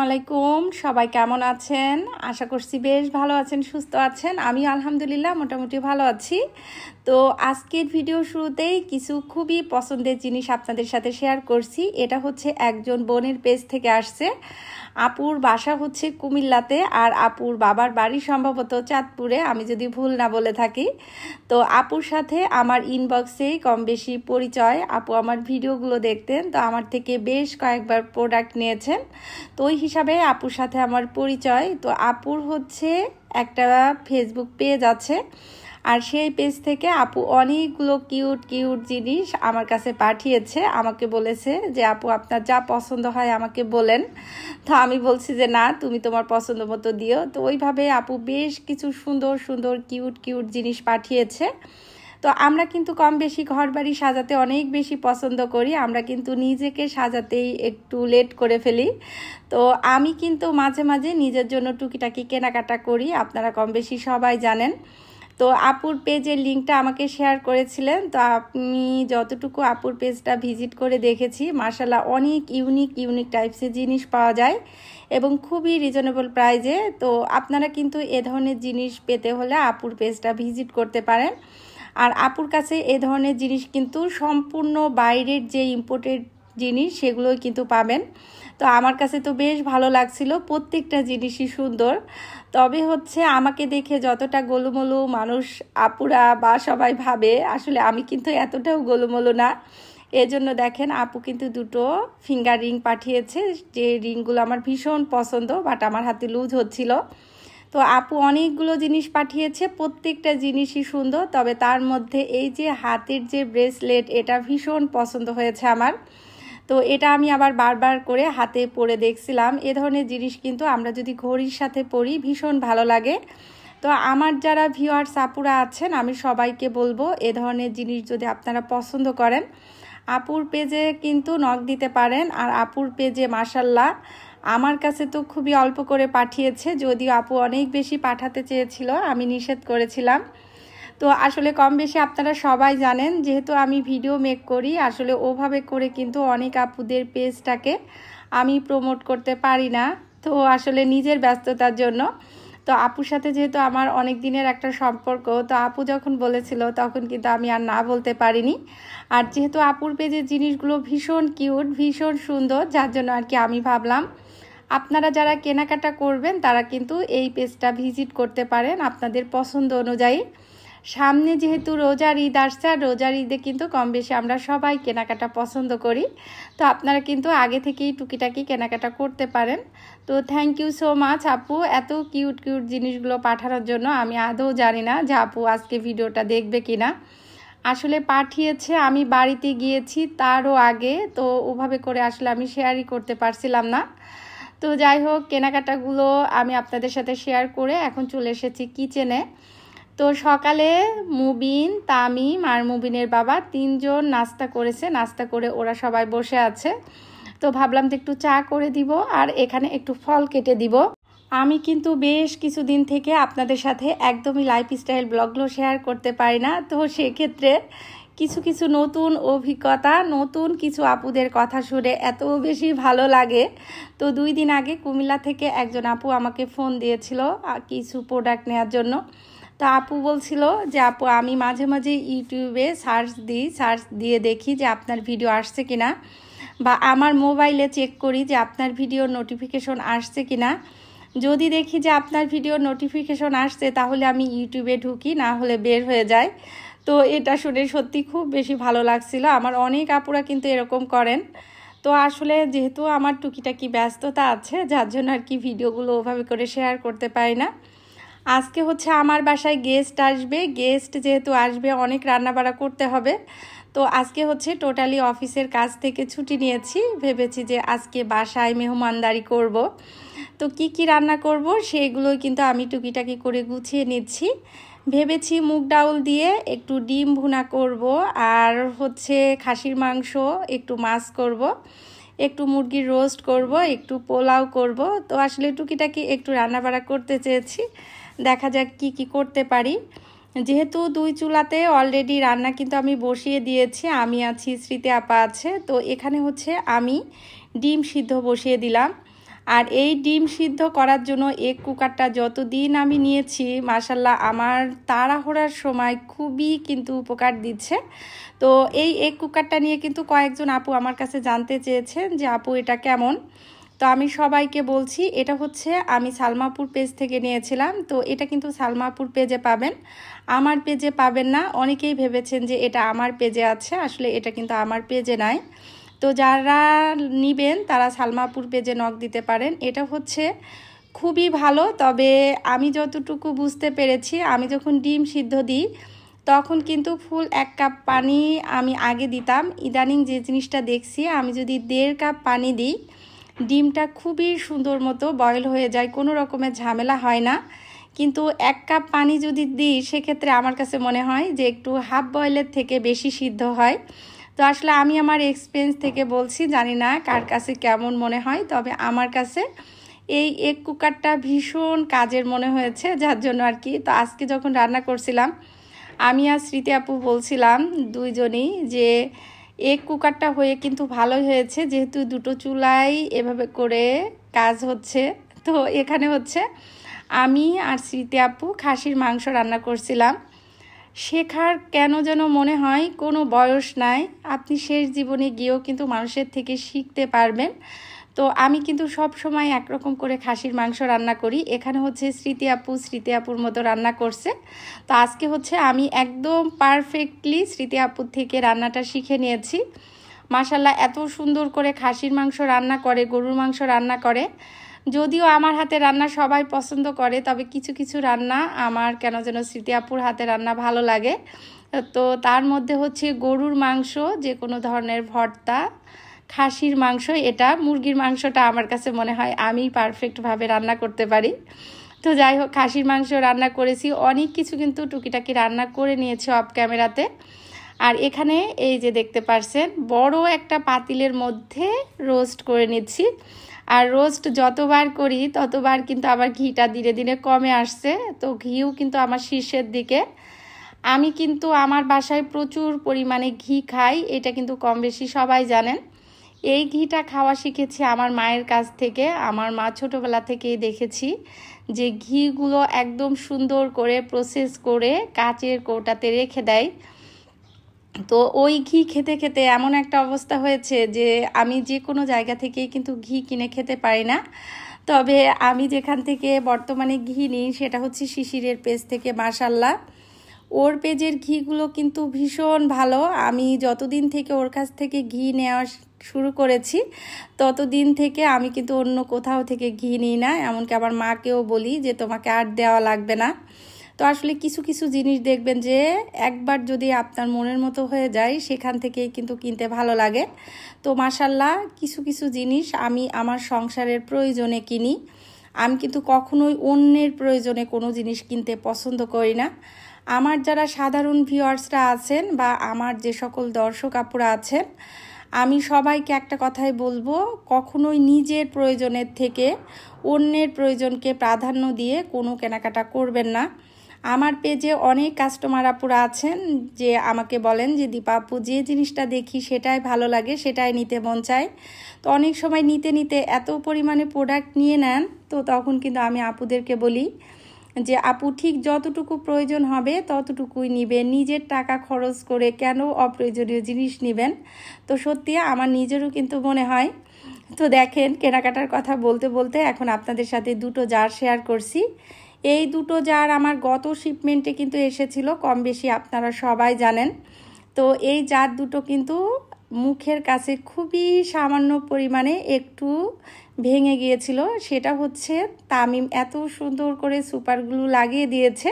আলাইকুম, সবাই কেমন আছেন? আশা করছি বেশ ভালো আছেন, সুস্থ আছেন। আমি আলহামদুলিল্লাহ মোটামুটি ভালো আছি। তো আজকের ভিডিও শুরুতেই কিছু খুবই পছন্দের জিনিস আপনাদের সাথে শেয়ার করছি। এটা হচ্ছে একজন বোনের পেজ থেকে আসছে। আপুর বাসা হচ্ছে কুমিল্লাতে, আর আপুর বাবার বাড়ি সম্ভবত চাঁদপুরে, আমি যদি ভুল না বলে থাকি। তো আপুর সাথে আমার ইনবক্সেই কম বেশি পরিচয়। আপু আমার ভিডিওগুলো দেখতেন, তো আমার থেকে বেশ কয়েকবার প্রোডাক্ট নিয়েছেন। তো ওই হিসাবে আপুর সাথে আমার পরিচয়। তো আপুর হচ্ছে একটা ফেসবুক পেজ আছে, আর সেই পেজ থেকে আপু অনেকগুলো কিউট কিউট জিনিস আমার কাছে পাঠিয়েছে। আমাকে বলেছে যে আপু আপনার যা পছন্দ হয় আমাকে বলেন। তো আমি বলছি যে না, তুমি তোমার পছন্দ মতো দিও। তো ওইভাবে আপু বেশ কিছু সুন্দর সুন্দর কিউট কিউট জিনিস পাঠিয়েছে। তো আমরা কিন্তু কম বেশি ঘর বাড়ি সাজাতে অনেক বেশি পছন্দ করি। আমরা কিন্তু নিজেকে সাজাতেই একটু লেট করে ফেলি। তো আমি কিন্তু মাঝে মাঝে নিজের জন্য টুকিটাকি কেনাকাটা করি, আপনারা কম বেশি সবাই জানেন। তো আপুর পেজের লিঙ্কটা আমাকে শেয়ার করেছিলেন। তো আমি যতটুকু আপুর পেজটা ভিজিট করে দেখেছি, মাশাআল্লাহ অনেক ইউনিক ইউনিক টাইপসের জিনিস পাওয়া যায় এবং খুবই রিজনেবল প্রাইজে। তো আপনারা কিন্তু এ ধরনের জিনিস পেতে হলে আপুর পেজটা ভিজিট করতে পারেন। আর আপুর কাছে এ ধরনের জিনিস কিন্তু সম্পূর্ণ বাইরের যে ইম্পোর্টেড জিনিস সেগুলোই কিন্তু পাবেন। তো আমার কাছে তো বেশ ভালো লাগছিল, প্রত্যেকটা জিনিসই সুন্দর। তবে হচ্ছে আমাকে দেখে যতটা গোলুমোলু মানুষ আপুরা বা সবাই ভাবে, আসলে আমি কিন্তু এতটাও গোলুমোলু না। এজন্য দেখেন আপু কিন্তু দুটো ফিঙ্গার রিং পাঠিয়েছে, যে রিংগুলো আমার ভীষণ পছন্দ, বাট আমার হাতে লুজ হচ্ছিল। তো আপু অনেকগুলো জিনিস পাঠিয়েছে, প্রত্যেকটা জিনিসই সুন্দর। তবে তার মধ্যে এই যে হাতের যে ব্রেসলেট, এটা ভীষণ পছন্দ হয়েছে আমার। তো এটা আমি আবার বারবার করে হাতে পরে দেখছিলাম। এ ধরনের জিনিস কিন্তু আমরা যদি ঘড়ির সাথে পরি ভীষণ ভালো লাগে। তো আমার যারা ভিউয়ার্স আপুরা আছেন, আমি সবাইকে বলবো এ ধরনের জিনিস যদি আপনারা পছন্দ করেন, আপুর পেজে কিন্তু নক দিতে পারেন। আর আপুর পেজে মাশাআল্লাহ আমার কাছে তো খুবই অল্প করে পাঠিয়েছে, যদিও আপু অনেক বেশি পাঠাতে চেয়েছিল, আমি নিষেধ করেছিলাম। তো আসলে কম বেশি আপনারা সবাই জানেন, যেহেতু আমি ভিডিও মেক করি, আসলে ওভাবে করে কিন্তু অনেক আপুদের পেজটাকে আমি প্রমোট করতে পারি না। তো আসলে নিজের ব্যস্ততার জন্য। তো আপুর সাথে যেহেতু আমার অনেক দিনের একটা সম্পর্ক, তো আপু যখন বলেছিল তখন কিন্তু আমি আর না বলতে পারিনি। আর যেহেতু আপুর পেজের জিনিসগুলো ভীষণ কিউট, ভীষণ সুন্দর, যার জন্য আর কি আমি ভাবলাম আপনারা যারা কেনাকাটা করবেন তারা কিন্তু এই পেজটা ভিজিট করতে পারেন আপনাদের পছন্দ অনুযায়ী। সামনে যেহেতু রোজার ঈদ আসছে, আর রোজার ঈদে কিন্তু কম বেশি আমরা সবাই কেনাকাটা পছন্দ করি। তো আপনারা কিন্তু আগে থেকেই টুকিটাকি কেনাকাটা করতে পারেন। তো থ্যাংক ইউ সো মাচ আপু, এত কিউট কিউট জিনিসগুলো পাঠানোর জন্য। আমি আদৌ জানি না যে আপু আজকে ভিডিওটা দেখবে কিনা। আসলে পাঠিয়েছে, আমি বাড়িতে গিয়েছি তারও আগে, তো ওভাবে করে আসলে আমি শেয়ারই করতে পারছিলাম না। তো যাই হোক, কেনাকাটাগুলো আমি আপনাদের সাথে শেয়ার করে এখন চলে এসেছি কিচেনে। তো সকালে মুবিন, তামিম আর মুবিনের বাবা তিনজন নাস্তা করেছে। নাস্তা করে ওরা সবাই বসে আছে। তো ভাবলাম যে একটু চা করে দিব, আর এখানে একটু ফল কেটে দিব। আমি কিন্তু বেশ কিছুদিন থেকে আপনাদের সাথে একদমই লাইফস্টাইল ব্লগগুলো শেয়ার করতে পারি না। তো সেক্ষেত্রে কিছু কিছু নতুন অভিজ্ঞতা, নতুন কিছু আপুদের কথা শুনে এত বেশি ভালো লাগে। তো 2 দিন আগে কুমিল্লা থেকে একজন আপু আমাকে ফোন দিয়েছিল কিছু প্রোডাক্ট নেওয়ার জন্য। তো আপু বলছিল যে আপু আমি মাঝে মাঝে ইউটিউবে সার্চ দিয়ে দেখি যে আপনার ভিডিও আসছে কিনা, বা আমার মোবাইলে চেক করি যে আপনার ভিডিও নোটিফিকেশন আসছে কিনা। যদি দেখি যে আপনার ভিডিও নোটিফিকেশন আসছে তাহলে আমি ইউটিউবে ঢুকি, না হলে বের হয়ে যায়। তো এটা শুনে সত্যি খুব বেশি ভালো লাগছিল। আমার অনেক আপুরা কিন্তু এরকম করেন। তো আসলে যেহেতু আমার টুকিটাকি ব্যস্ততা আছে, যার জন্য আর কি ভিডিওগুলো ওভাবে করে শেয়ার করতে পারি না। আজকে হচ্ছে আমার বাসায় গেস্ট আসবে। গেস্ট যেহেতু আসবে, অনেক রান্নাবাড়া করতে হবে। তো আজকে হচ্ছে টোটালি অফিসের কাজ থেকে ছুটি নিয়েছি, ভেবেছি যে আজকে বাসায় মেহমানদারি করব। তো কি কি রান্না করব সেগুলোই কিন্তু আমি টুকিটাকি করে গুছিয়ে নিচ্ছি। ভেবেছি মুগ ডাউল দিয়ে একটু ডিম ভুনা করব, আর হচ্ছে খাসির মাংস, একটু মাছ করব, একটু মুরগির রোস্ট করব, একটু পোলাও করব। তো আসলে টুকিটাকি একটু রান্নাবাড়া করতে চেয়েছি, দেখা যাক কি কি করতে পারি। যেহেতু 2 চুলাতে অলরেডি রান্না কিন্তু আমি বসিয়ে দিয়েছি, আমি আছি, স্মৃতি আপা আছে। তো এখানে হচ্ছে আমি ডিম সিদ্ধ বসিয়ে দিলাম। আর এই ডিম সিদ্ধ করার জন্য এগ কুকারটা যতদিন আমি নিয়েছি মাশাল্লাহ আমার তাড়াহুড়ার সময় খুবই কিন্তু উপকার দিচ্ছে। তো এই এগ কুকারটা নিয়ে কিন্তু কয়েকজন আপু আমার কাছে জানতে চেয়েছেন যে আপু এটা কেমন। তো আমি সবাইকে বলছি এটা হচ্ছে আমি সালমাপুর পেজ থেকে নিয়েছিলাম। তো এটা কিন্তু সালমাপুর পেজে পাবেন, আমার পেজে পাবেন না। অনেকেই ভেবেছেন যে এটা আমার পেজে আছে, আসলে এটা কিন্তু আমার পেজে নাই। তো যারা নেবেন তারা সালমাপুর পেজে নক দিতে পারেন। এটা হচ্ছে খুবই ভালো, তবে আমি যতটুকু বুঝতে পেরেছি আমি যখন ডিম সিদ্ধ দিই তখন কিন্তু ফুল 1 কাপ পানি আমি আগে দিতাম। ইদানিং যে জিনিসটা দেখছি আমি যদি 1.5 কাপ পানি দিই ডিমটা খুবই সুন্দর মতো বয়েল হয়ে যায়, কোনো রকমের ঝামেলা হয় না। কিন্তু 1 কাপ পানি যদি দিই সেক্ষেত্রে আমার কাছে মনে হয় যে একটু হাফ বয়েলের থেকে বেশি সিদ্ধ হয়। তো আসলে আমি আমার এক্সপিরিয়েন্স থেকে বলছি, জানি না কার কাছে কেমন মনে হয়, তবে আমার কাছে এই এগ কুকারটা ভীষণ কাজের মনে হয়েছে, যার জন্য আর কি। তো আজকে যখন রান্না করছিলাম আমি আর স্মৃতি আপু বলছিলাম দুইজনেই যে এগ কুকারটা হয়ে কিন্তু ভালোই হয়েছে, যেহেতু দুটো চুলাই এভাবে করে কাজ হচ্ছে। তো এখানে হচ্ছে আমি আর স্মৃতি আপু খাসির মাংস রান্না করছিলাম। শেখার কেন যেন মনে হয় কোনো বয়স নাই, আপনি শেষ জীবনে গিয়েও কিন্তু মানুষের থেকে শিখতে পারবেন। তো আমি কিন্তু সব সময় একরকম করে খাসির মাংস রান্না করি। এখানে হচ্ছে স্মৃতি আপুর মতো রান্না করছে। তো আজকে হচ্ছে আমি একদম পারফেক্টলি স্মৃতি আপুর থেকে রান্নাটা শিখে নিয়েছি। মাশাল্লাহ এত সুন্দর করে খাসির মাংস রান্না করে, গরুর মাংস রান্না করে। যদিও আমার হাতে রান্না সবাই পছন্দ করে, তবে কিছু কিছু রান্না আমার কেন যেন স্মৃতি আপুর হাতে রান্না ভালো লাগে। তো তার মধ্যে হচ্ছে গরুর মাংস, যে কোনো ধরনের ভর্তা, খাসির মাংস, এটা মুরগির মাংসটা আমার কাছে মনে হয় আমি পারফেক্টভাবে রান্না করতে পারি। তো যাই হোক, খাসির মাংস রান্না করেছি, অনেক কিছু কিন্তু টুকিটাকি রান্না করে নিয়েছি অফ ক্যামেরাতে। আর এখানে এই যে দেখতে পারছেন বড় একটা পাতিলের মধ্যে রোস্ট করে নিচ্ছি। আর রোস্ট যতবার করি ততবার কিন্তু আমার ঘিটা ধীরে ধীরে কমে আসছে। তো ঘিও কিন্তু আমার শীর্ষের দিকে। আমি কিন্তু আমার বাসায় প্রচুর পরিমাণে ঘি খাই, এটা কিন্তু কম বেশি সবাই জানেন। এই ঘিটা খাওয়া শিখেছি আমার মায়ের কাছ থেকে। আমার মা ছোটোবেলা থেকেই দেখেছি যে ঘিগুলো একদম সুন্দর করে প্রসেস করে কাচের কৌটাতে রেখে দেয়। তো ওই ঘি খেতে খেতে এমন একটা অবস্থা হয়েছে যে আমি যে কোনো জায়গা থেকেই কিন্তু ঘি কিনে খেতে পারি না। তবে আমি যেখান থেকে বর্তমানে ঘি নিই সেটা হচ্ছে শিশিরের পেজ থেকে। মাশাল্লাহ ওর পেজের ঘিগুলো কিন্তু ভীষণ ভালো। আমি যতদিন থেকে ওর কাছ থেকে ঘি নেওয়া শুরু করেছি ততদিন থেকে আমি কিন্তু অন্য কোথাও থেকে ঘি নিই না। এমনকি আমার মাকেও বলি যে তোমাকে আর দেওয়া লাগবে না। তো আসলে কিছু কিছু জিনিস দেখবেন যে একবার যদি আপনার মনের মতো হয়ে যায় সেখান থেকেই কিন্তু কিনতে ভালো লাগে। তো মাশাল্লাহ কিছু কিছু জিনিস আমি আমার সংসারের প্রয়োজনে কিনি। আমি কিন্তু কখনোই অন্যের প্রয়োজনে কোনো জিনিস কিনতে পছন্দ করি না। আমার যারা সাধারণ ভিউয়ার্সরা আছেন বা আমার যে সকল দর্শক আপুরা আছেন, আমি সবাইকে একটা কথাই বলবো, কখনোই নিজের প্রয়োজনের থেকে অন্যের প্রয়োজনকে প্রাধান্য দিয়ে কোনো কেনাকাটা করবেন না। আমার পেজে অনেক কাস্টমার আপুরা আছেন যে আমাকে বলেন যে দীপা আপু যে জিনিসটা দেখি সেটাই ভালো লাগে, সেটাই নিতে মন চায়। তো অনেক সময় নিতে নিতে এত পরিমাণে প্রোডাক্ট নিয়ে নেন, তো তখন কিন্তু আমি আপুদেরকে বলি যে আপু ঠিক যতটুকু প্রয়োজন হবে ততটুকুই নিবেন, নিজের টাকা খরচ করে কেন অপ্রয়োজনীয় জিনিস নেবেন। তো সত্যি আমার নিজেরও কিন্তু মনে হয়। তো দেখেন কেনাকাটার কথা বলতে বলতে এখন আপনাদের সাথে দুটো জার শেয়ার করছি। এই দুটো জার আমার গত শিপমেন্টে কিন্তু এসেছিল, কম বেশি আপনারা সবাই জানেন। তো এই জার দুটো কিন্তু মুখের কাছে খুবই সামান্য পরিমাণে একটু ভেঙে গিয়েছিল। সেটা হচ্ছে তামিম এত সুন্দর করে সুপার গ্লু লাগিয়ে দিয়েছে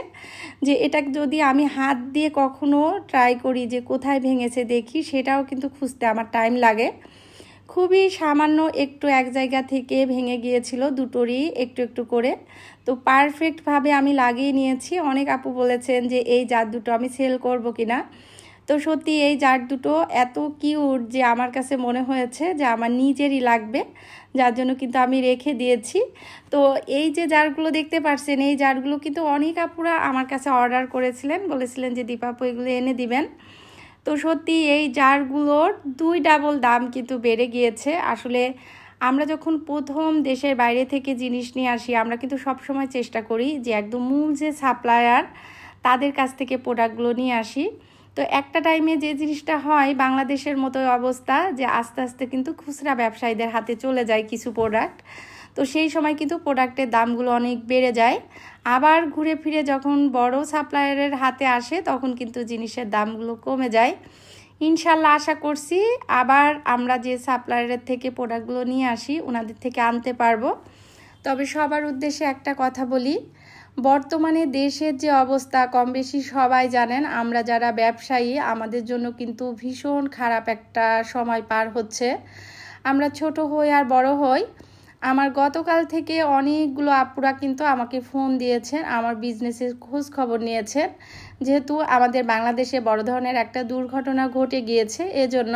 যে এটা যদি আমি হাত দিয়ে কখনো ট্রাই করি যে কোথায় ভেঙেছে দেখি, সেটাও কিন্তু খুঁজতে আমার টাইম লাগে। খুবই সামান্য একটু এক জায়গা থেকে ভেঙে গিয়েছিল, দুটোরই একটু একটু করে। তো পারফেক্টভাবে আমি লাগিয়ে নিয়েছি। অনেক আপু বলেছেন যে এই জার দুটো আমি সেল করব কিনা। তো সত্যি এই জার দুটো এত কিউট যে আমার কাছে মনে হয়েছে যে আমার নিজেরই লাগবে, যার জন্য কিন্তু আমি রেখে দিয়েছি। তো এই যে জারগুলো দেখতে পাচ্ছেন, এই জারগুলো কিন্তু অনেক আপুরা আমার কাছে অর্ডার করেছিলেন, বলেছিলেন যে দীপা আপু এগুলো এনে দিবেন। তো সত্যি এই জারগুলোর 2 ডাবল দাম কিন্তু বেড়ে গিয়েছে। আসলে আমরা যখন প্রথম দেশের বাইরে থেকে জিনিস নিয়ে আসি আমরা কিন্তু সবসময় চেষ্টা করি যে একদম মূল যে সাপ্লায়ার তাদের কাছ থেকে প্রোডাক্টগুলো নিয়ে আসি। তো একটা টাইমে যে জিনিসটা হয় বাংলাদেশের মতো অবস্থা যে আস্তে আস্তে কিন্তু খুচরা ব্যবসায়ীদের হাতে চলে যায় কিছু প্রোডাক্ট। তো সেই সময় কিন্তু প্রোডাক্টের দামগুলো অনেক বেড়ে যায়। আবার ঘুরে ফিরে যখন বড় সাপ্লায়ারের হাতে আসে তখন কিন্তু জিনিসের দামগুলো কমে যায়। ইনশাল্লাহ আশা করছি আবার আমরা যে সাপ্লায়ারের থেকে প্রোডাক্টগুলো নিয়ে আসি ওনাদের থেকে আনতে পারবো। তবে সবার উদ্দেশ্যে একটা কথা বলি, বর্তমানে দেশের যে অবস্থা কম বেশি সবাই জানেন। আমরা যারা ব্যবসায়ী আমাদের জন্য কিন্তু ভীষণ খারাপ একটা সময় পার হচ্ছে। আমরা ছোট হই আর বড় হই। আমার গতকাল থেকে অনেকগুলো আপুরা কিন্তু আমাকে ফোন দিয়েছেন, আমার বিজনেসের খোঁজ খবর নিয়েছেন, যেহেতু আমাদের বাংলাদেশে বড় ধরনের একটা দুর্ঘটনা ঘটে গিয়েছে এজন্য।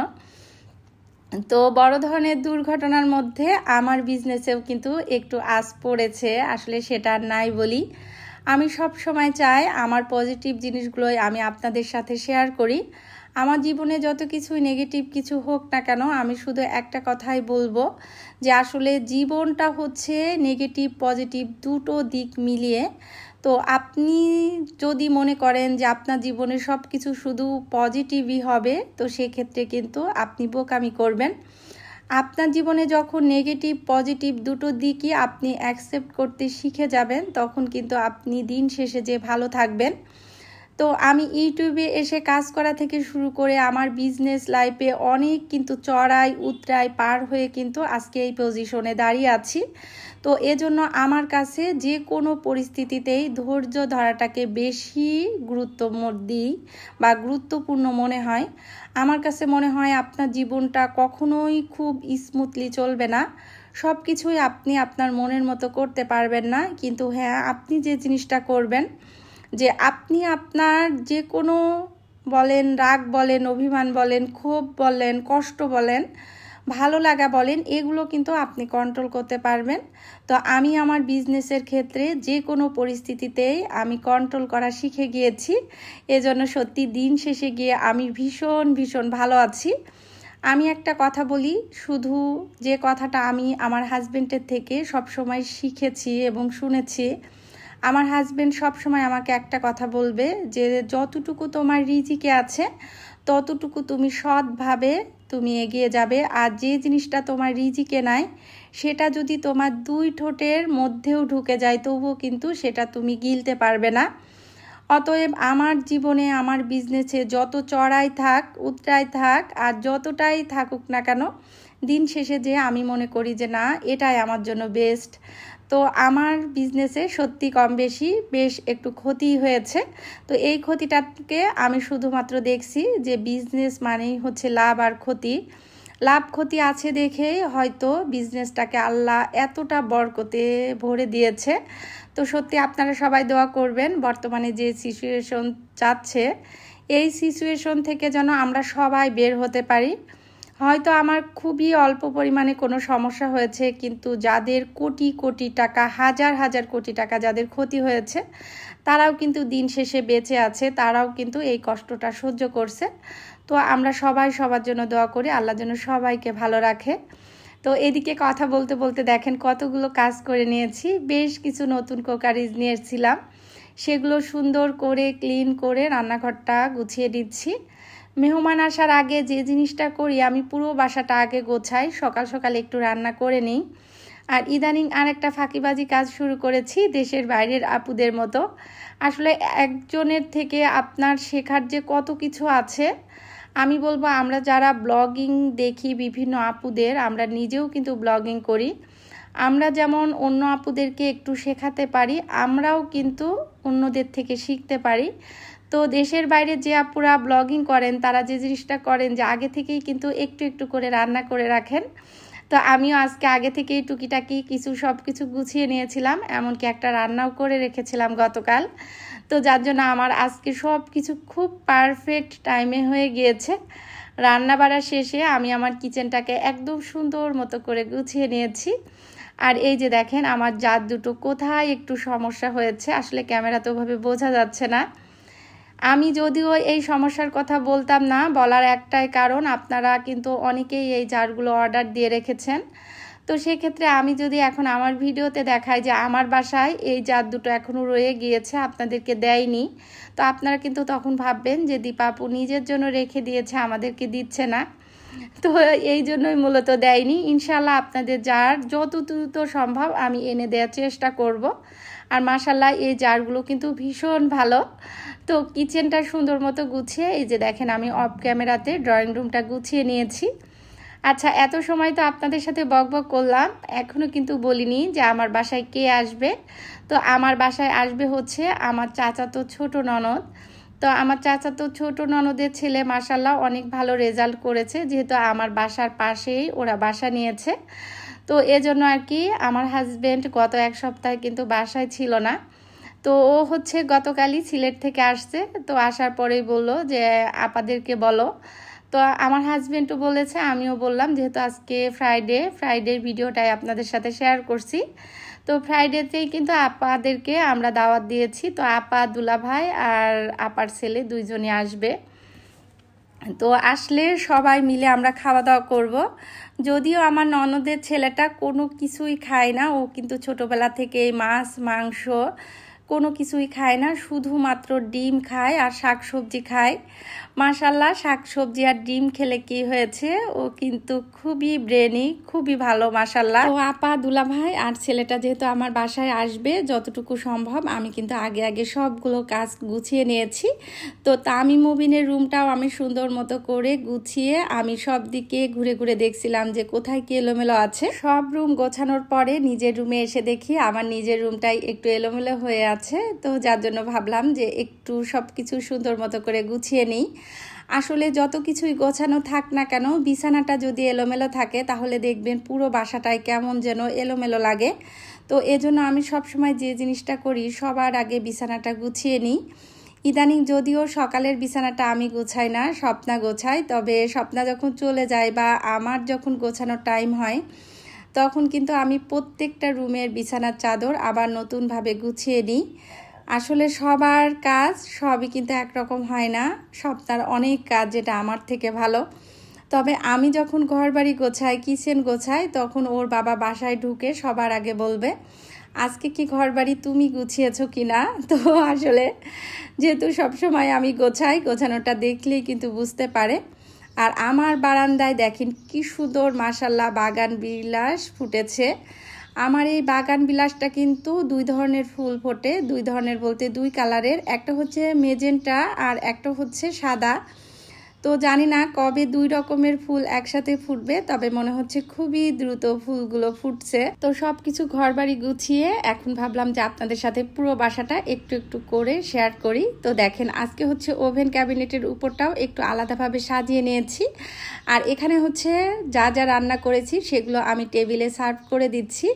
তো বড় ধরনের দুর্ঘটনার মধ্যে আমার বিজনেসেও কিন্তু একটু আঁচ পড়েছে, আসলে সেটা আর নাই বলি। আমি সব সময় চাই আমার পজিটিভ জিনিসগুলোই আমি আপনাদের সাথে শেয়ার করি। আমার জীবনে যত কিছুই নেগেটিভ কিছু হোক না কেন আমি শুধু একটা কথাই বলবো যে আসলে জীবনটা হচ্ছে নেগেটিভ পজিটিভ দুটো দিক মিলিয়ে। তো আপনি যদি মনে করেন যে আপনার জীবনে সব কিছু শুধু পজিটিভই হবে তো সেক্ষেত্রে কিন্তু আপনি বোকামি করবেন। আপনার জীবনে যখন নেগেটিভ পজিটিভ দুটো দিকই আপনি অ্যাকসেপ্ট করতে শিখে যাবেন তখন কিন্তু আপনি দিন শেষে যে ভালো থাকবেন। তো আমি ইউটিউবে এসে কাজ করা থেকে শুরু করে আমার বিজনেস লাইফে অনেক কিন্তু চড়াই উতরাই পার হয়ে কিন্তু আজকে এই পজিশনে দাঁড়িয়ে আছি। তো এজন্য আমার কাছে যে কোনো পরিস্থিতিতেই ধৈর্য ধরাটাকে বেশি গুরুত্ব দিই বা গুরুত্বপূর্ণ মনে হয়। আমার কাছে মনে হয় আপনার জীবনটা কখনোই খুব স্মুথলি চলবে না, সব কিছুই আপনি আপনার মনের মতো করতে পারবেন না। কিন্তু হ্যাঁ, আপনি যে জিনিসটা করবেন যে আপনি আপনার যে কোনো বলেন রাগ বলেন অভিমান বলেন ক্ষোভ বলেন কষ্ট বলেন ভালো লাগা বলেন এগুলো কিন্তু আপনি কন্ট্রোল করতে পারবেন। তো আমি আমার বিজনেসের ক্ষেত্রে যে কোনো পরিস্থিতিতেই আমি কন্ট্রোল করা শিখে গিয়েছি। এজন্য সত্যি দিন শেষে গিয়ে আমি ভীষণ ভীষণ ভালো আছি। আমি একটা কথা বলি, শুধু যে কথাটা আমি আমার হাজবেন্ডের থেকে সবসময় শিখেছি এবং শুনেছি। আমার হাজবেন্ড সবসময় আমাকে একটা কথা বলবে যে যতটুকু তোমার রিজিকে আছে ততটুকু তুমি সৎভাবে তুমি এগিয়ে যাবে, আর যে জিনিসটা তোমার রিজিকে নাই সেটা যদি তোমার দুই ঠোঁটের মধ্যেও ঢুকে যায় তবুও কিন্তু সেটা তুমি গিলতে পারবে না। অতএব আমার জীবনে আমার বিজনেসে যত চড়াই থাক উতরাই থাক আর যতটাই থাকুক না কেন দিন শেষে যে আমি মনে করি যে না এটাই আমার জন্য বেস্ট। তো আমার বিজনেসে সত্যি কম বেশি বেশ একটু ক্ষতি হয়েছে। তো এই ক্ষতিটাকে আমি শুধুমাত্র দেখছি যে বিজনেস মানেই হচ্ছে লাভ আর ক্ষতি। লাভ ক্ষতি আছে দেখেই হয়তো বিজনেসটাকে আল্লাহ এতটা বরকতে ভরে দিয়েছে। তো সত্যি আপনারা সবাই দোয়া করবেন বর্তমানে যে সিচুয়েশন যাচ্ছে এই সিচুয়েশন থেকে যেন আমরা সবাই বের হতে পারি। হয়তো আমার খুবই অল্প পরিমাণে কোনো সমস্যা হয়েছে, কিন্তু যাদের কোটি কোটি টাকা হাজার হাজার কোটি টাকা যাদের ক্ষতি হয়েছে তারাও কিন্তু দিন শেষে বেঁচে আছে, তারাও কিন্তু এই কষ্টটা সহ্য করছে। তো আমরা সবাই সবার জন্য দোয়া করি আল্লাহ যেন সবাইকে ভালো রাখে। তো এদিকে কথা বলতে বলতে দেখেন কতগুলো কাজ করে নিয়েছি, বেশ কিছু নতুন কুকারিজ নিয়েছিলাম, সেগুলো সুন্দর করে ক্লিন করে রান্নাঘরটা গুছিয়ে দিচ্ছি। মেহমান আসার আগে যে জিনিসটা করি আমি পুরো বাসাটা আগে গোছাই, সকাল সকাল একটু রান্না করে নিই। আর ইদানিং আর একটা ফাঁকিবাজি কাজ শুরু করেছি দেশের বাইরের আপুদের মতো। আসলে একজনের থেকে আপনার শেখার যে কত কিছু আছে। আমি বলবো আমরা যারা ব্লগিং দেখি বিভিন্ন আপুদের, আমরা নিজেও কিন্তু ব্লগিং করি, আমরা যেমন অন্য আপুদেরকে একটু শেখাতে পারি আমরাও কিন্তু অন্যদের থেকে শিখতে পারি। তো দেশের বাইরে যে আপুরা ব্লগিং করেন তারা যে জিনিসটা করেন যে আগে থেকেই কিন্তু একটু একটু করে রান্না করে রাখেন। তো আমিও আজকে আগে থেকেই টুকিটাকি সব কিছু গুছিয়ে নিয়েছিলাম, এমনকি একটা রান্নাও করে রেখেছিলাম গতকাল। তো যার জন্য আমার আজকে সব কিছু খুব পারফেক্ট টাইমে হয়ে গিয়েছে। রান্না বাড়া শেষে আমি আমার কিচেনটাকে একদম সুন্দর মতো করে গুছিয়ে নিয়েছি। আর এই যে দেখেন আমার জাত দুটো কোথায় একটু সমস্যা হয়েছে, আসলে ক্যামেরাতে ওভাবে বোঝা যাচ্ছে না। আমি যদিও এই সমস্যার কথা বলতাম না, বলার একটাই কারণ আপনারা কিন্তু অনেকেই এই জারগুলো অর্ডার দিয়ে রেখেছেন। তো সেক্ষেত্রে আমি যদি এখন আমার ভিডিওতে দেখাই যে আমার বাসায় এই জার দুটো এখনও রয়ে গিয়েছে, আপনাদেরকে দেয়নি, তো আপনারা কিন্তু তখন ভাববেন যে দীপা আপু নিজের জন্য রেখে দিয়েছে, আমাদেরকে দিচ্ছে না। তো এই জন্যই মূলত দেয়নি। ইনশাল্লাহ আপনাদের জার যত দ্রুত সম্ভব আমি এনে দেওয়ার চেষ্টা করব। আর মাশাল্লাহ এই জারগুলো কিন্তু ভীষণ ভালো। তো কিচেনটা সুন্দর মতো গুছিয়ে এই যে দেখেন আমি অফ ক্যামেরাতে ড্রয়িং রুমটা গুছিয়ে নিয়েছি। আচ্ছা, এত সময় তো আপনাদের সাথে বকবক করলাম, এখনও কিন্তু বলিনি যে আমার বাসায় কে আসবে। তো আমার বাসায় আসবে হচ্ছে আমার চাচাতো ছোট ননদ। তো আমার চাচাতো ছোট ননদের ছেলে মাশাল্লাহ অনেক ভালো রেজাল্ট করেছে, যেহেতু আমার বাসার পাশেই ওরা বাসা নিয়েছে। তো এজন্য আর কি আমার হাজব্যান্ড গত এক সপ্তাহে কিন্তু বাসায় ছিল না। তো ও হচ্ছে গতকালই সিলেট থেকে আসছে। তো আসার পরেই বললো যে আপাদেরকে বলো। তো আমার হাজব্যান্ডও বলেছে, আমিও বললাম, যেহেতু আজকে ফ্রাইডের ভিডিওটাই আপনাদের সাথে শেয়ার করছি। তো ফ্রাইডেতেই কিন্তু আপাদেরকে আমরা দাওয়াত দিয়েছি। তো আপা, দুলাভাই আর আপার ছেলে দুইজনই আসবে। তো আসলে সবাই মিলে আমরা খাওয়া দাওয়া করব। যদিও আমার ননদের ছেলেটা কোনো কিছুই খায় না, ও কিন্তু ছোটোবেলা থেকে মাছ মাংস কোনো কিছুই খায় না, শুধুমাত্র ডিম খায় আর শাকসবজি খায়। মাশাল্লাহ শাকসবজি আর ডিম খেলে কি হয়েছে, ও কিন্তু খুবই ব্রেনি, খুবই ভালো মাশাল্লাহ। ও আপা, দুলাভাই আর ছেলেটা যেহেতু আমার বাসায় আসবে, যতটুকু সম্ভব আমি কিন্তু আগে সবগুলো কাজ গুছিয়ে নিয়েছি। তো তামিম মুবিনের রুমটাও আমি সুন্দর মতো করে গুছিয়ে আমি সব দিকে ঘুরে ঘুরে দেখছিলাম যে কোথায় কি এলোমেলো আছে। সব রুম গোছানোর পরে নিজের রুমে এসে দেখি আমার নিজের রুমটাই একটু এলোমেলো হয়ে আছে। তো যার জন্য ভাবলাম যে একটু সব কিছু সুন্দর মতো করে গুছিয়ে নিই। আসলে যত কিছুই গোছানো থাক না কেন, বিছানাটা যদি এলোমেলো থাকে তাহলে দেখবেন পুরো বাসাটায় কেমন যেন এলোমেলো লাগে। তো এজন্য আমি সবসময় যে জিনিসটা করি, সবার আগে বিছানাটা গুছিয়ে নিই। ইদানিং যদিও সকালের বিছানাটা আমি গোছাই না, স্বপ্না গোছাই। তবে স্বপ্না যখন চলে যায় বা আমার যখন গোছানোর টাইম হয়, তখন কিন্তু আমি প্রত্যেকটা রুমের বিছানার চাদর আবার নতুনভাবে গুছিয়ে নিই। আসলে সবার কাজ সবই কিন্তু একরকম হয় না, সপ্তাহের অনেক কাজ যেটা আমার থেকে ভালো। তবে আমি যখন ঘর বাড়ি গোছাই, কিচেন গোছাই, তখন ওর বাবা বাসায় ঢুকে সবার আগে বলবে, আজকে কি ঘর বাড়ি তুমি গুছিয়েছো কিনা। তো আসলে যেহেতু সবসময় আমি গোছাই, গোছানোটা দেখলেই কিন্তু বুঝতে পারে। আর আমার বারান্দায় দেখেন কি সুন্দর মাশাল্লাহ বাগান বিলাস ফুটেছে। আমার এই বাগান বিলাসটা কিন্তু দুই ধরনের ফুল ফোটে, দুই ধরনের বলতে দুই কালারের, একটা হচ্ছে মেজেন্টা আর একটা হচ্ছে সাদা। তো জানি না কবে দুই রকমের ফুল একসাথে ফুটবে, তবে মনে হচ্ছে খুবই দ্রুত ফুলগুলো ফুটছে। তো সব কিছু ঘর বাড়ি গুছিয়ে এখন ভাবলাম যে আপনাদের সাথে পুরো বাসাটা একটু একটু করে শেয়ার করি। তো দেখেন আজকে হচ্ছে ওভেন ক্যাবিনেটের উপরটাও একটু আলাদাভাবে সাজিয়ে নিয়েছি। আর এখানে হচ্ছে যা যা রান্না করেছি সেগুলো আমি টেবিলে সার্ভ করে দিচ্ছি।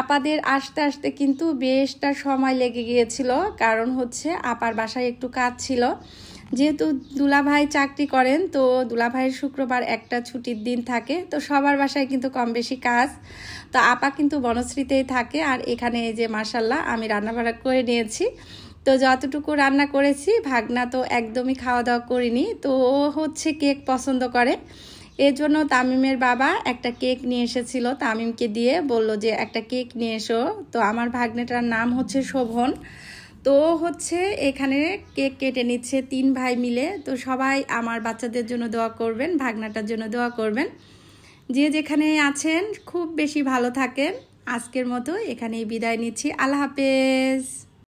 আপাদের আসতে আসতে কিন্তু বেশটা সময় লেগে গিয়েছিল, কারণ হচ্ছে আপার বাসায় একটু কাজ ছিল। যেহেতু দুলাভাই চাকরি করেন, তো দুলাভাইয়ের শুক্রবার একটা ছুটির দিন থাকে। তো সবার বাসায় কিন্তু কম বেশি কাজ। তো আপা কিন্তু বনশ্রীতেই থাকে। আর এখানে এই যে মাশাল্লাহ আমি রান্নাবাড়া করে নিয়েছি। তো যতটুকু রান্না করেছি, ভাগনা তো একদমই খাওয়া দাওয়া করিনি। তো ও হচ্ছে কেক পছন্দ করে, এর জন্য তামিমের বাবা একটা কেক নিয়ে এসেছিল, তামিমকে দিয়ে বলল যে একটা কেক নিয়ে এসো। তো আমার ভাগ্নেটার নাম হচ্ছে শোভন। তো হচ্ছে এখানে কেক কেটে নিচ্ছে 3 ভাই মিলে। তো সবাই আমার বাচ্চাদের জন্য দোয়া করবেন, ভাগনাটার জন্য দোয়া করবেন। যে যেখানে আছেন খুব বেশি ভালো থাকেন। আজকের মতো এখানেই বিদায় নিচ্ছি। আল্লাহ হাফেজ।